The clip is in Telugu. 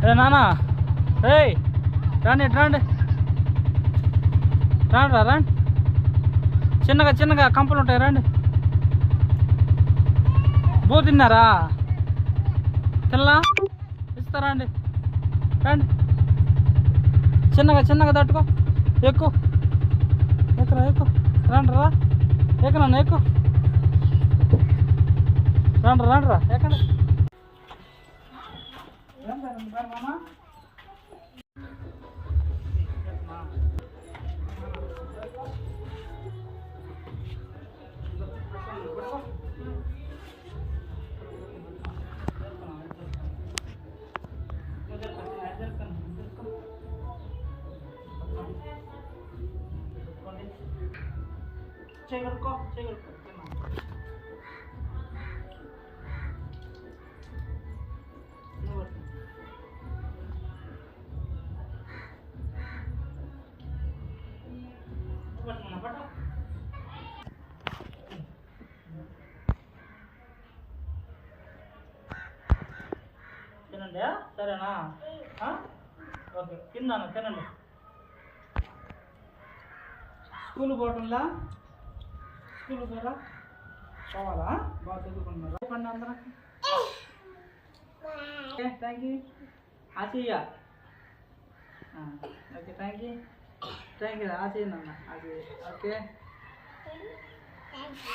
ఏ నానా, ఏయ్ రండి రండి రండి రండి, చిన్నగా చిన్నగా కంపలు ఉంటాయి, రండి. బూ తిన్నారా? తినలా? ఇస్తారా అండి? రండి, చిన్నగా చిన్నగా తట్టుకో, ఎక్కు ఎక్కురా ఎక్కు, రండి రా, ఎక్కు ఎక్కు, రండి రండి రా, ఎక్కండి. మామా చేయగలుకో చేయగలుకో, తినండి, సరేనా? ఓకే, తిన్నాను, తినండి. స్కూల్ పోవటంలా? స్కూల్ పోరా, పోవాలా? బాగా చదువుకుంటున్నారా? చెప్పండి అందరూ. Okay, thank you. Ashaiah, okay, thank you. Ashaiah నాన్న, ఆశయ్య. ఓకే.